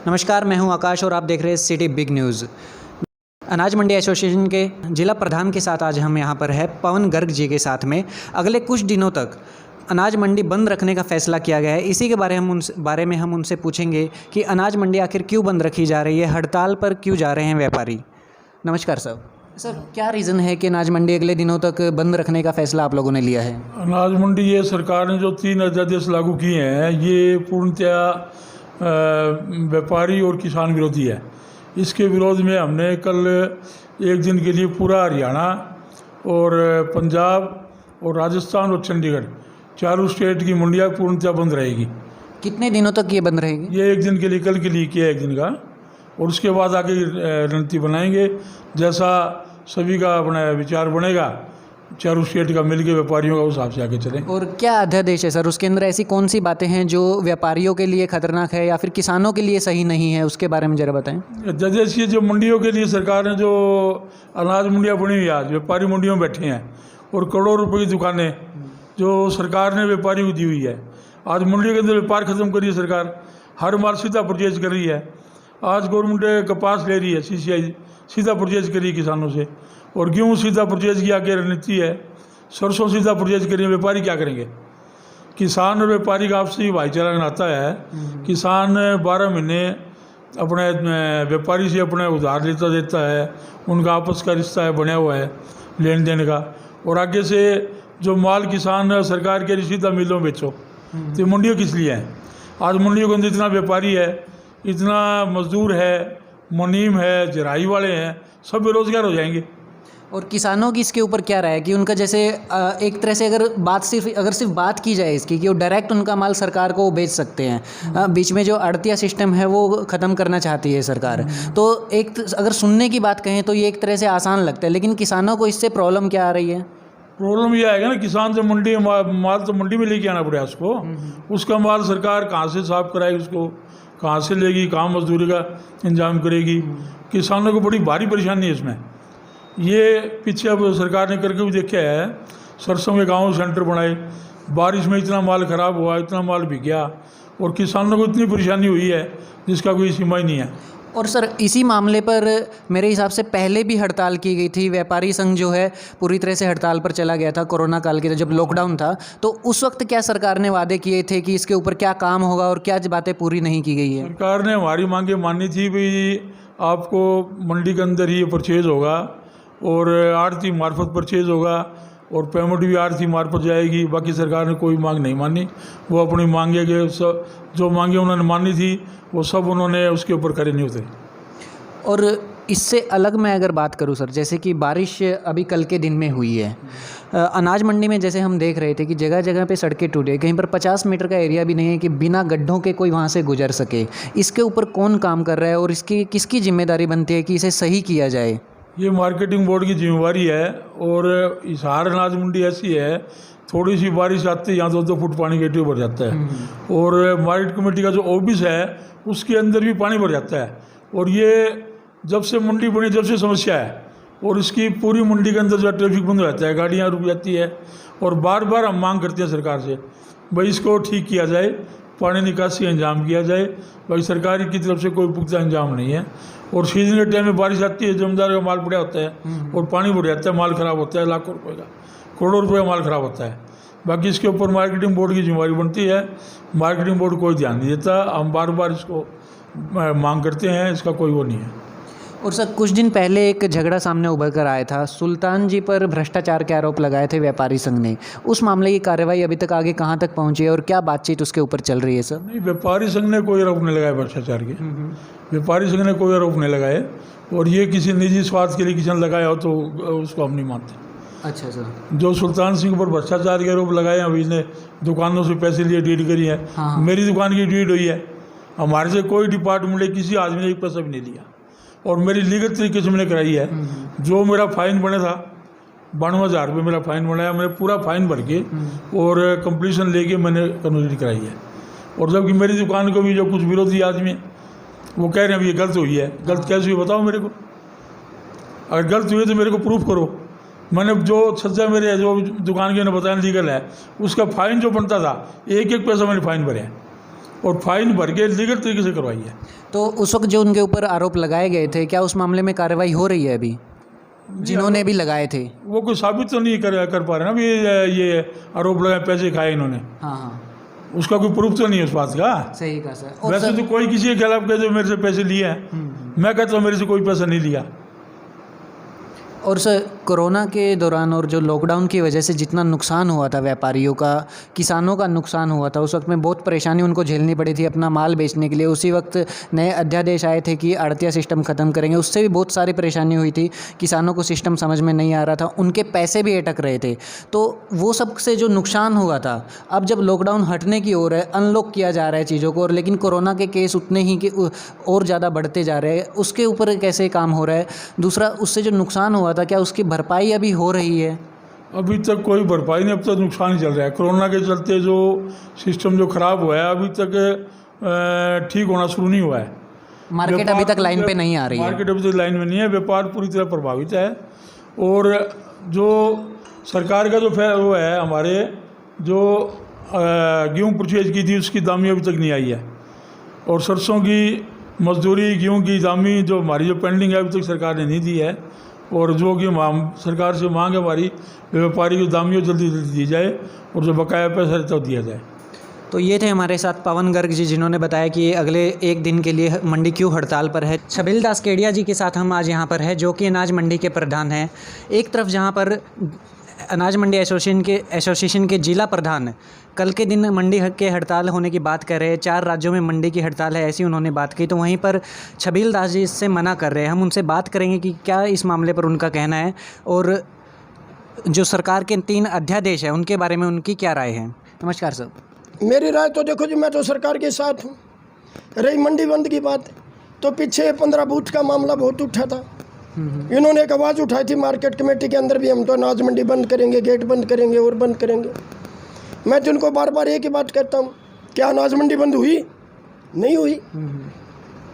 नमस्कार, मैं हूं आकाश और आप देख रहे हैं सिटी बिग न्यूज़। अनाज मंडी एसोसिएशन के जिला प्रधान के साथ आज हम यहां पर है पवन गर्ग जी के साथ में। अगले कुछ दिनों तक अनाज मंडी बंद रखने का फैसला किया गया है। इसी के बारे में हम उनसे पूछेंगे कि अनाज मंडी आखिर क्यों बंद रखी जा रही है, हड़ताल पर क्यों जा रहे हैं व्यापारी। नमस्कार सर, क्या रीज़न है कि अनाज मंडी अगले दिनों तक बंद रखने का फैसला आप लोगों ने लिया है? अनाज मंडी ये सरकार ने जो 3 अध्यादेश लागू किए हैं ये पूर्णतया व्यापारी और किसान विरोधी है। इसके विरोध में हमने कल एक दिन के लिए पूरा हरियाणा और पंजाब और राजस्थान और चंडीगढ़ चारों स्टेट की मंडियाँ पूर्णतया बंद रहेगी। कितने दिनों तक ये बंद रहेगी? ये एक दिन के लिए, कल के लिए किया एक दिन का, और उसके बाद आगे रणनीति बनाएंगे जैसा सभी का अपना विचार बनेगा, चारों स्टेट का मिलकर व्यापारियों का उस हिसाब से आगे चलें। और क्या अध्यादेश है सर, उसके अंदर ऐसी कौन सी बातें हैं जो व्यापारियों के लिए खतरनाक है या फिर किसानों के लिए सही नहीं है, उसके बारे में ज़रा बताएं। अध्यादेश ये जो मंडियों के लिए सरकार ने जो अनाज मंडियाँ बनी हुई आज व्यापारी मंडियों में बैठे हैं और करोड़ों रुपए की दुकानें जो सरकार ने व्यापारी को दी हुई है, आज मंडियों के अंदर व्यापार खत्म कर रही है सरकार। हर माल सीधा परचेज कर रही है। आज गवर्नमेंट कपास ले रही है, CCI सीधा परचेज कर रही है किसानों से, और गेहूँ सीधा परचेज की आगे रणनीति है, सरसों सीधा परचेज करिए। व्यापारी क्या करेंगे? किसान और व्यापारी का आपसी भाईचारा नाता है। किसान 12 महीने अपने व्यापारी से अपने उधार लेता देता है, उनका आपस का रिश्ता है बना हुआ है लेन देन का, और आगे से जो माल किसान सरकार के सीधा मिलों में बेचो। तो मंडियों किस लिए है? आज मंडियों के अंदर इतना व्यापारी है, इतना मजदूर है, मुनीम है, जराई वाले हैं, सब बेरोजगार हो जाएंगे। और किसानों की इसके ऊपर क्या राय है कि उनका जैसे एक तरह से अगर सिर्फ बात की जाए इसकी कि वो डायरेक्ट उनका माल सरकार को बेच सकते हैं, बीच में जो आड़तिया सिस्टम है वो ख़त्म करना चाहती है सरकार, तो अगर सुनने की बात कहें तो ये एक तरह से आसान लगता है, लेकिन किसानों को इससे प्रॉब्लम क्या आ रही है? प्रॉब्लम ये आएगा ना, किसान तो मंडी माल तो मंडी में लेके आना पड़ेगा उसको, उसका माल सरकार कहाँ से साफ कराएगी, उसको कहाँ से लेगी, कहाँ मजदूरी का इंतजाम करेगी। किसानों को बड़ी भारी परेशानी है इसमें। ये पीछे अब सरकार ने करके भी देखा है, सरसों के गाँव सेंटर बनाए, बारिश में इतना माल ख़राब हुआ, इतना माल बिक गया, और किसानों को इतनी परेशानी हुई है जिसका कोई सीमा ही नहीं है। और सर इसी मामले पर मेरे हिसाब से पहले भी हड़ताल की गई थी। व्यापारी संघ जो है पूरी तरह से हड़ताल पर चला गया था कोरोना काल के, जब लॉकडाउन था, तो उस वक्त क्या सरकार ने वादे किए थे कि इसके ऊपर क्या काम होगा और क्या बातें पूरी नहीं की गई है? सरकार ने हमारी मांगें मानी थी भाई आपको मंडी के अंदर ही परचेज होगा और आड़ती मार्फत परचेज होगा और पेमेंट भी आड़ती मार्फत जाएगी। बाकी सरकार ने कोई मांग नहीं मानी। वो अपनी मांगे के सब जो मांगे उन्होंने मानी थी वो सब उन्होंने उसके ऊपर खड़े नहीं होते। और इससे अलग मैं अगर बात करूं सर, जैसे कि बारिश अभी कल के दिन में हुई है, अनाज मंडी में जैसे हम देख रहे थे कि जगह जगह पे सड़कें टूटे, कहीं पर 50 मीटर का एरिया भी नहीं है कि बिना गड्ढों के कोई वहाँ से गुजर सके। इसके ऊपर कौन काम कर रहा है और इसकी किसकी जिम्मेदारी बनती है कि इसे सही किया जाए? ये मार्केटिंग बोर्ड की जिम्मेवारी है। और हिसार अनाज मंडी ऐसी है, थोड़ी सी बारिश आती है यहाँ 2-2 फुट पानी गेटे भर जाता है, और मार्केट कमेटी का जो ऑफिस है उसके अंदर भी पानी भर जाता है। और ये जब से मंडी बनी जब से समस्या है, और इसकी पूरी मंडी के अंदर जो ट्रैफिक बंद हो जाता है, गाड़ियाँ रुक जाती है, और बार बार हम मांग करते हैं सरकार से भाई इसको ठीक किया जाए, पानी निकासी इंतजाम किया जाए। भाई सरकार की तरफ से कोई पुख्ता इंतजाम नहीं है। और सीजन के टाइम में बारिश आती है, जमींदार का माल पड़ा होता है और पानी भर जाता है, माल ख़राब होता है, लाखों रुपए का, करोड़ों रुपये का माल ख़राब होता है। बाकी इसके ऊपर मार्केटिंग बोर्ड की जिम्मेवारी बनती है। मार्केटिंग बोर्ड कोई ध्यान नहीं देता। हम बार बार इसको मांग करते हैं, इसका कोई वो नहीं है। और सर कुछ दिन पहले एक झगड़ा सामने उभर कर आया था, सुल्तान जी पर भ्रष्टाचार के आरोप लगाए थे व्यापारी संघ ने। उस मामले की कार्रवाई अभी तक आगे कहाँ तक पहुँची है और क्या बातचीत उसके ऊपर चल रही है सर? नहीं, व्यापारी संघ ने कोई आरोप नहीं लगाए भ्रष्टाचार के। व्यापारी संघ ने कोई आरोप नहीं लगाए, और ये किसी निजी स्वार्थ के लिए किसी ने लगाया हो तो उसको हम नहीं मानते। अच्छा सर, जो सुल्तान सिंह पर भ्रष्टाचार के आरोप लगाए हैं, अभी ने दुकानों से पैसे लिए डील करी है। हाँ। मेरी दुकान की डील हुई है, हमारे से कोई डिपार्टमेंट ने किसी आदमी ने एक पैसा भी नहीं लिया, और मेरी लीगल तरीके से मैंने कराई है। जो मेरा फाइन बना था 92,000 रुपये मेरा फाइन बनाया, मैंने पूरा फाइन भर के और कंप्लीशन लेके मैंने कन्वर्जन कराई है। और जबकि मेरी दुकान को भी जो कुछ विरोधी आदमी वो कह रहे हैं ये गलत हुई है। गलत कैसे हुई बताओ मेरे को? अगर गलत हुई है तो मेरे को प्रूफ करो। मैंने जो सज्जा मेरे जो दुकान के ने बताया लीगल है, उसका फ़ाइन जो बनता था 1-1 पैसा मैंने फ़ाइन भरे हैं। और फाइन भर के लीगल तरीके से करवाई है। तो उस वक्त जो उनके ऊपर आरोप लगाए गए थे, क्या उस मामले में कार्रवाई हो रही है अभी, जिन्होंने भी लगाए थे? वो कोई साबित तो नहीं कर पा रहे ना भी ये आरोप लगाए पैसे खाए इन्होंने। हाँ हाँ, उसका कोई प्रूफ तो नहीं है उस बात का। सही कहा सर। और वैसे तो कोई किसी के खिलाफ कहे जो मेरे से पैसे लिए हैं, मैं कहता हूँ मेरे से कोई पैसा नहीं लिया। और सर, कोरोना के दौरान और जो लॉकडाउन की वजह से जितना नुकसान हुआ था व्यापारियों का, किसानों का नुकसान हुआ था, उस वक्त में बहुत परेशानी उनको झेलनी पड़ी थी अपना माल बेचने के लिए। उसी वक्त नए अध्यादेश आए थे कि आड़तिया सिस्टम ख़त्म करेंगे, उससे भी बहुत सारी परेशानी हुई थी। किसानों को सिस्टम समझ में नहीं आ रहा था, उनके पैसे भी अटक रहे थे। तो वो सब से जो नुकसान हुआ था, अब जब लॉकडाउन हटने की ओर है, अनलॉक किया जा रहा है चीज़ों को, और लेकिन कोरोना के केस उतने ही कि और ज़्यादा बढ़ते जा रहे हैं, उसके ऊपर कैसे काम हो रहा है? दूसरा, उससे जो नुकसान हुआ था, क्या उसकी भरपाई अभी हो रही है? अभी तक कोई भरपाई नहीं, अब तक नुकसान ही चल रहा है। कोरोना के चलते जो सिस्टम जो खराब हुआ है, अभी तक ठीक होना शुरू नहीं हुआ है। मार्केट अभी तक लाइन पे नहीं आ रही है। मार्केट अभी तक लाइन में नहीं है, व्यापार पूरी तरह प्रभावित है। और जो सरकार का जो वो है, हमारे जो गेहूँ परचेज की थी उसकी दामी अभी तक नहीं आई है। और सरसों की मजदूरी, गेहूँ की दामी जो हमारी जो पेंडिंग है अभी तक सरकार ने नहीं दी है। और जो कि सरकार से मांग है हमारी, व्यापारी की दामियों जल्दी जल्दी दी जाए और जो बकाया पैसा रहता है वो दिया जाए। तो ये थे हमारे साथ पवन गर्ग जी, जिन्होंने बताया कि ये अगले एक दिन के लिए मंडी क्यों हड़ताल पर है। छबिल दास केडिया जी के साथ हम आज यहाँ पर है, जो कि अनाज मंडी के प्रधान हैं। एक तरफ जहाँ पर अनाज मंडी एसोसिएशन के जिला प्रधान कल के दिन मंडी के हड़ताल होने की बात कर रहे हैं, 4 राज्यों में मंडी की हड़ताल है ऐसी उन्होंने बात की, तो वहीं पर छबिल दास जी इससे मना कर रहे हैं। हम उनसे बात करेंगे कि क्या इस मामले पर उनका कहना है और जो सरकार के 3 अध्यादेश है उनके बारे में उनकी क्या राय है। नमस्कार सर। मेरी राय तो देखो जी, मैं तो सरकार के साथ हूँ। रही मंडी बंद की बात, तो पीछे 15 बूथ का मामला बहुत उठा था। इन्होंने एक आवाज़ उठाई थी मार्केट कमेटी के अंदर भी, हम तो अनाज मंडी बंद करेंगे, गेट बंद करेंगे और बंद करेंगे। मैं तो उनको बार बार एक ही बात कहता हूँ, क्या अनाज मंडी बंद हुई? नहीं हुई।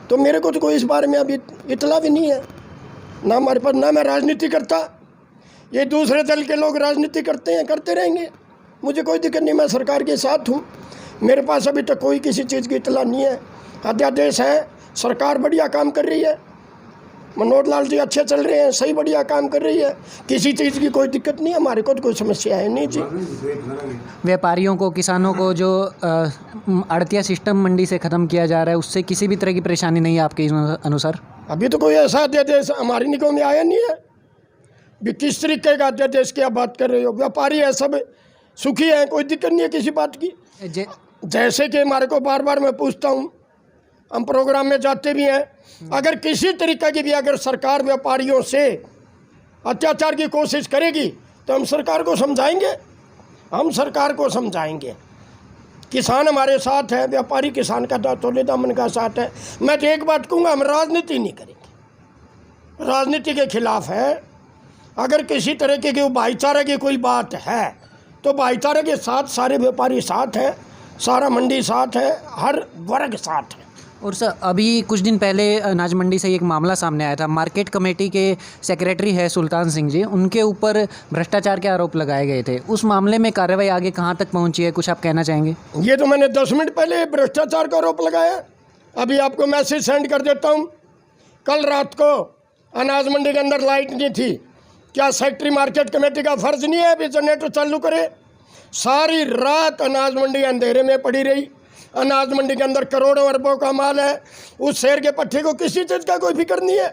तो मेरे को तो कोई इस बारे में अभी इतला भी नहीं है, ना हमारे पास, ना मैं राजनीति करता। ये दूसरे दल के लोग राजनीति करते हैं, करते रहेंगे, मुझे कोई दिक्कत नहीं, मैं सरकार के साथ हूँ। मेरे पास अभी तक कोई किसी चीज़ की इतला नहीं है। अध्यादेश है, सरकार बढ़िया काम कर रही है, मनोहर लाल जी अच्छे चल रहे हैं, सही बढ़िया काम कर रही है, किसी चीज़ की कोई दिक्कत नहीं है, हमारे को तो कोई समस्या है नहीं जी। व्यापारियों को, किसानों को जो आड़तिया सिस्टम मंडी से ख़त्म किया जा रहा है, उससे किसी भी तरह की परेशानी नहीं है आपके अनुसार? अभी तो कोई ऐसा अध्यादेश हमारी निगम में आया नहीं है। भी किस तरीके का अध्यादेश की आप बात कर रहे हो? व्यापारी है, सब सुखी है, कोई दिक्कत नहीं है किसी बात की। जैसे कि हमारे को बार बार मैं पूछता हूँ, हम प्रोग्राम में जाते भी हैं, अगर किसी तरीके की भी अगर सरकार व्यापारियों से अत्याचार की कोशिश करेगी तो हम सरकार को समझाएंगे, हम सरकार को समझाएंगे। किसान हमारे साथ है, व्यापारी किसान का तोले दामन का साथ है। मैं तो एक बात कहूँगा, हम राजनीति नहीं करेंगे, राजनीति के खिलाफ है। अगर किसी तरीके की भाईचारे की कोई बात है तो भाईचारे के साथ सारे व्यापारी साथ हैं, सारा मंडी साथ है, हर वर्ग साथ है। और सर, अभी कुछ दिन पहले अनाज मंडी से एक मामला सामने आया था। मार्केट कमेटी के सेक्रेटरी है सुल्तान सिंह जी, उनके ऊपर भ्रष्टाचार के आरोप लगाए गए थे। उस मामले में कार्रवाई आगे कहाँ तक पहुँची है, कुछ आप कहना चाहेंगे? ये तो मैंने 10 मिनट पहले भ्रष्टाचार का आरोप लगाया, अभी आपको मैसेज सेंड कर देता हूँ। कल रात को अनाज मंडी के अंदर लाइट नहीं थी, क्या सेक्रेटरी मार्केट कमेटी का फर्ज नहीं है अभी जनरेटर चालू करे? सारी रात अनाज मंडी अंधेरे में पड़ी रही। अनाज मंडी के अंदर करोड़ों अरबों का माल है, उस शेर के पट्टे को किसी चीज़ का कोई फिक्र नहीं है।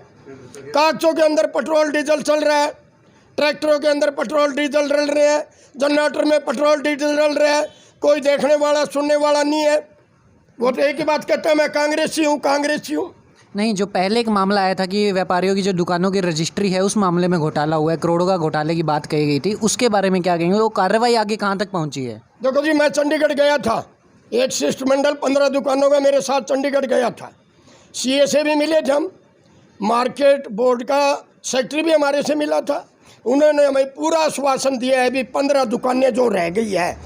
कागजों के अंदर पेट्रोल डीजल चल रहा है, ट्रैक्टरों के अंदर पेट्रोल डीजल डल रहे हैं, जनरेटर में पेट्रोल डीजल डल रहा है, कोई देखने वाला सुनने वाला नहीं है। वो तो एक ही बात कहता है, मैं कांग्रेसी हूँ, कांग्रेसी हूँ। नहीं, जो पहले एक मामला आया था कि व्यापारियों की जो दुकानों की रजिस्ट्री है उस मामले में घोटाला हुआ है, करोड़ों का घोटाले की बात कही गई थी, उसके बारे में क्या कहेंगे? वो कार्रवाई आगे कहाँ तक पहुँची है? देखो जी, मैं चंडीगढ़ गया था, एक शिष्टमंडल 15 दुकानों का मेरे साथ चंडीगढ़ गया था। सीए से भी मिले थे हम, मार्केट बोर्ड का सेक्रेटरी भी हमारे से मिला था। उन्होंने हमें पूरा आश्वासन दिया है भी 15 दुकानें जो रह गई है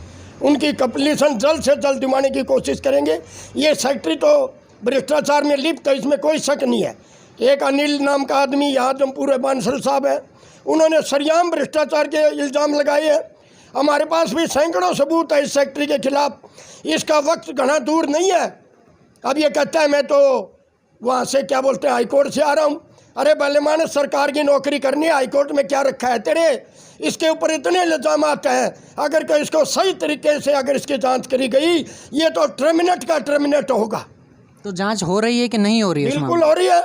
उनकी कंप्लीशन जल्द से जल्द दिवाने की कोशिश करेंगे। ये सेक्रेटरी तो भ्रष्टाचार में लिप्त है, इसमें कोई शक नहीं है। एक अनिल नाम का आदमी यहाँ जमपुर बांसल साहब है, उन्होंने सरेआम भ्रष्टाचार के इल्ज़ाम लगाए हैं। हमारे पास भी सैकड़ों सबूत है इस फैक्ट्री के खिलाफ। इसका वक्त घना दूर नहीं है। अब ये कहता है मैं तो वहाँ से क्या बोलते हैं हाईकोर्ट से आ रहा हूँ। अरे भले मानस सरकार की नौकरी करनी है, हाईकोर्ट में क्या रखा है तेरे? इसके ऊपर इतने इल्जामात हैं, अगर कोई इसको सही तरीके से अगर इसकी जांच करी गई ये तो टर्मिनेट का टर्मिनेट होगा। तो जांच हो रही है कि नहीं हो रही है? बिल्कुल हो रही है।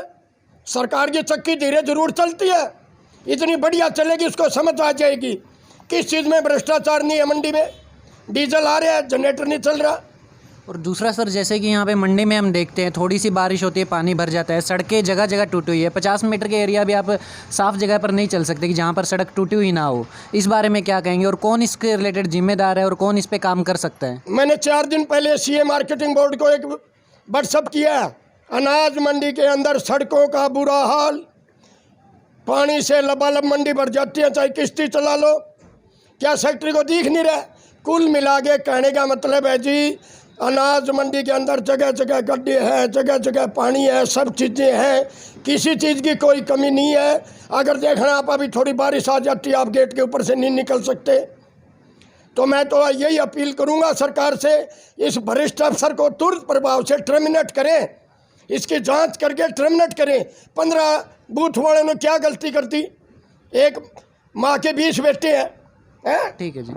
सरकार की चक्की धीरे जरूर चलती है, इतनी बढ़िया चलेगी उसको समझ आ जाएगी किस चीज़ में भ्रष्टाचार नहीं है। मंडी में डीजल आ रहा है, जनरेटर नहीं चल रहा। और दूसरा सर, जैसे कि यहाँ पे मंडी में हम देखते हैं थोड़ी सी बारिश होती है पानी भर जाता है, सड़कें जगह जगह टूटी हुई है। 50 मीटर के एरिया भी आप साफ़ जगह पर नहीं चल सकते कि जहाँ पर सड़क टूटी हुई ना हो। इस बारे में क्या कहेंगे और कौन इसके रिलेटेड जिम्मेदार है और कौन इस पर काम कर सकता है? मैंने 4 दिन पहले सीए मार्केटिंग बोर्ड को एक व्हाट्सअप किया। अनाज मंडी के अंदर सड़कों का बुरा हाल, पानी से लबालब मंडी भर जाती है, चाहे किश्ती चला लो। क्या फैक्ट्री को दिख नहीं रहा? कुल मिला के कहने का मतलब है जी, अनाज मंडी के अंदर जगह जगह गड्ढे हैं, जगह जगह पानी है, सब चीज़ें हैं, किसी चीज़ की कोई कमी नहीं है। अगर देखना आप अभी थोड़ी बारिश आ जाती है, आप गेट के ऊपर से नहीं निकल सकते। तो मैं तो यही अपील करूंगा सरकार से, इस भ्रष्ट अफसर को तुरंत प्रभाव से टर्मिनेट करें, इसकी जांच करके टर्मिनेट करें। 15 बूथ वालों ने क्या गलती कर दी? एक माँ के 20 बेटे हैं। ठीक है जी।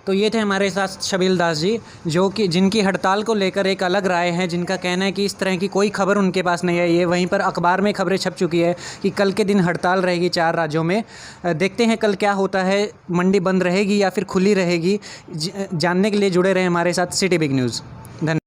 तो ये थे हमारे साथ शबील दास जी, जो कि जिनकी हड़ताल को लेकर एक अलग राय है, जिनका कहना है कि इस तरह की कोई खबर उनके पास नहीं है। ये वहीं पर अखबार में खबरें छप चुकी है कि कल के दिन हड़ताल रहेगी 4 राज्यों में। देखते हैं कल क्या होता है, मंडी बंद रहेगी या फिर खुली रहेगी। जानने के लिए जुड़े रहे हमारे साथ सिटी बिग न्यूज़। धन्यवाद।